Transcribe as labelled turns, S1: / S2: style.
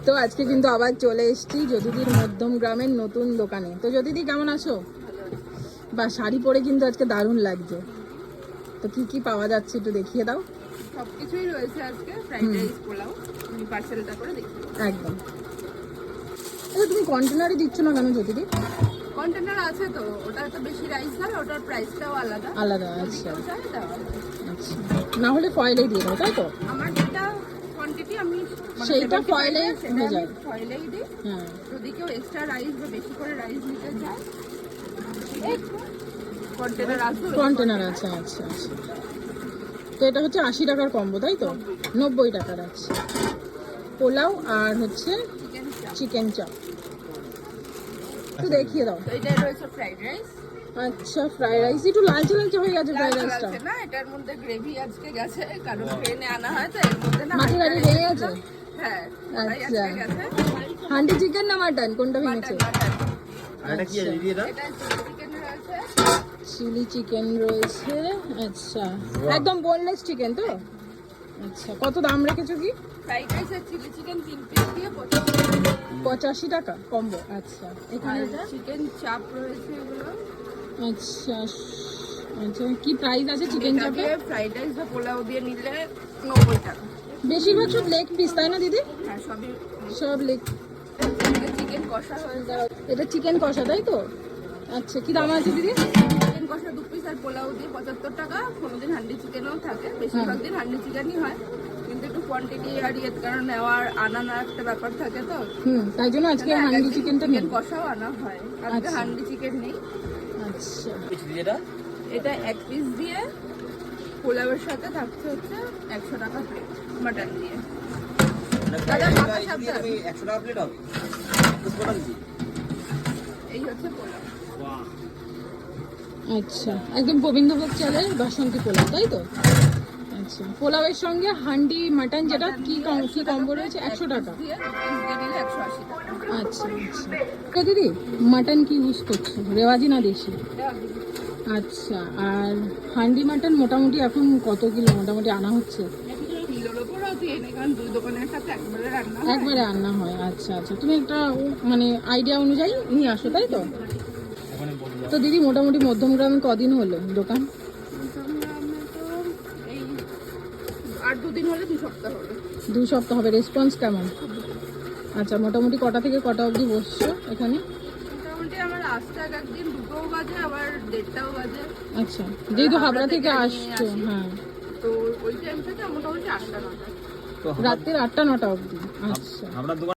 S1: তো আজকে কিন্তু আবার চলে এসেছি জ্যোতিদির মধ্যম গ্রামের নতুন দোকানে। তো জ্যোতিদি কেমন আছো? বা শাড়ি পরে কিন্তু আজকে দারুণ লাগছে। তো কি কি পাওয়া যাচ্ছে একটু দেখিয়ে দাও।
S2: সবকিছুই রয়েছে আজকে, ফ্রাইড রাইস, পোলাও। আমি পার্সেলটা করে দেখি।
S1: একদম। তুমি কন্টেনারে দিচ্ছ না কেন জ্যোতিদি?
S2: কন্টেনার আছে তো, ওটা তো বেশি রাইস হয়, ওটার প্রাইসটাও আলাদা
S1: আলাদা। আচ্ছা
S2: আচ্ছা।
S1: না হলে ফয়েলেই দিয়ে দাও, তাই তো?
S2: আমার যেটা কোয়ান্টিটি আমি
S1: সেইটা ফয়েলে হয়ে যায়।
S2: ফয়েলেই দিই।
S1: হ্যাঁ।
S2: যদি কেউ এক্সট্রা রাইস বা বেশি করে রাইস নিতে চায়, কন্টেনার আছে।
S1: কন্টেনার আছে। আচ্ছা আচ্ছা। তো এটা হচ্ছে 80 টাকার কম্বো, তাই তো? 90 টাকার আছে পোলাও আর হচ্ছে চিকেন চাপ। একটু দেখিয়ে দাও।
S2: তো এটা রয়েছে ফ্রাইড রাইস।
S1: আচ্ছা, ফ্রাইড রাইস একটু লালচে লালচে হয়ে গেছে ফ্রাইড রাইসটা।
S2: না, এটার মধ্যে গ্রেভি আজকে গেছে, কারণ ট্রেনে আনা হয় তো এর মধ্যে না
S1: মাটি গাড়ি ভেঙে গেছে।
S2: হ্যাঁ,
S1: আচ্ছা,
S2: আজকে গেছে।
S1: হান্ডি চিকেন না মাটন, কোনটা ভেঙেছে?
S3: এটা কি আছে দিদি?
S2: এটা চিকেন রয়েছে,
S1: চিলি চিকেন রয়েছে। আচ্ছা, একদম বোনলেস চিকেন তো? আচ্ছা, কত দাম রেখেছো কি?
S2: ফ্রাইড রাইস আর চিলি চিকেন 3 পিস দিয়ে
S1: 85 টাকা কম্বো। আচ্ছা, এখানে এটা
S2: চিকেন চাপ রয়েছে এগুলো।
S1: আচ্ছা আচ্ছা, কি প্রাইস আছে চিকেন চাপে?
S2: ফ্রাইড রাইস বা পোলাও দিয়ে নিলে 90 টাকা।
S1: বেশিরভাগ সব লেগ পিস, তাই না দিদি?
S2: হ্যাঁ, সবই।
S1: সব লেগ।
S2: চিকেন কষা হয়ে যায়।
S1: এটা চিকেন কষা, তাই তো? আচ্ছা, কি দাম আছে দিদি?
S2: চিকেন কষা 2 পিস আর পোলাও দিয়ে 75 টাকা। কোনোদিন হান্ডি চিকেনও থাকে, বেশিরভাগ দিন হান্ডি চিকেনই হয়, কিন্তু একটু কোয়ান্টিটি আর ইয়ের কারণে নেওয়ার আনা একটা ব্যাপার থাকে তো।
S1: তাই জন্য আজকে হান্ডি চিকেনটা নেই।
S2: চিকেন কষাও আনা হয়, আজকে হান্ডি চিকেন নেই।
S1: আচ্ছা,
S2: এটা 1 পিস দিয়ে পোলাওয়ের সাথে থাকছে হচ্ছে 100 টাকা প্লেট মাটন দিয়ে। দাদা মাথা সাবধান।
S3: 100 টাকা প্লেট হবে।
S2: এই হচ্ছে পোলাও।
S1: আচ্ছা, একদম গোবিন্দভোগ চালের বাসন্তী পোলাও, তাই তো? আচ্ছা, পোলাওয়ের সঙ্গে হান্ডি মাটন যেটা কি কম্বো রয়েছে? 100 টাকা।
S2: দিয়ে নিলে 180 টাকা।
S1: আচ্ছা আচ্ছা। তো দিদি মাটন কি ইউজ করছো, রেওয়াজি না দেশি? আচ্ছা, আর হান্ডি মাটন মোটামুটি এখন কত কিলো মোটামুটি আনা হচ্ছে?
S2: কিলোর ওপরও দিয়ে নেই, কারণ দুই দোকানের সাথে একবারে রান্না হয়।
S1: একবারে রান্না হয়। আচ্ছা আচ্ছা, তুমি একটা মানে আইডিয়া অনুযায়ী নিয়ে আসো, তাই তো? তো দিদি মোটামুটি মধ্যমগ্রামে কদিন হলো দোকান?
S2: মধ্যমগ্রামে তো এই আর 2 দিন হলে 2 সপ্তাহ হলো।
S1: 2 সপ্তাহ হবে। রেসপন্স কেমন? আচ্ছা, মোটামুটি কটা থেকে কটা অবধি বসছো এখানে?
S2: মোটামুটি আমার আসতে একদিন 2টোও বাজে, আবার 1:30টাও বাজে।
S1: আচ্ছা, যেহেতু হাবড়া থেকে
S2: নিয়ে
S1: আসছো।
S2: আসি।
S1: হ্যাঁ,
S2: তো ওই টাইম থেকে মোটামুটি 8টা 9টা।
S1: রাত্রির 8টা 9টা অবধি। আচ্ছা।
S3: আমরা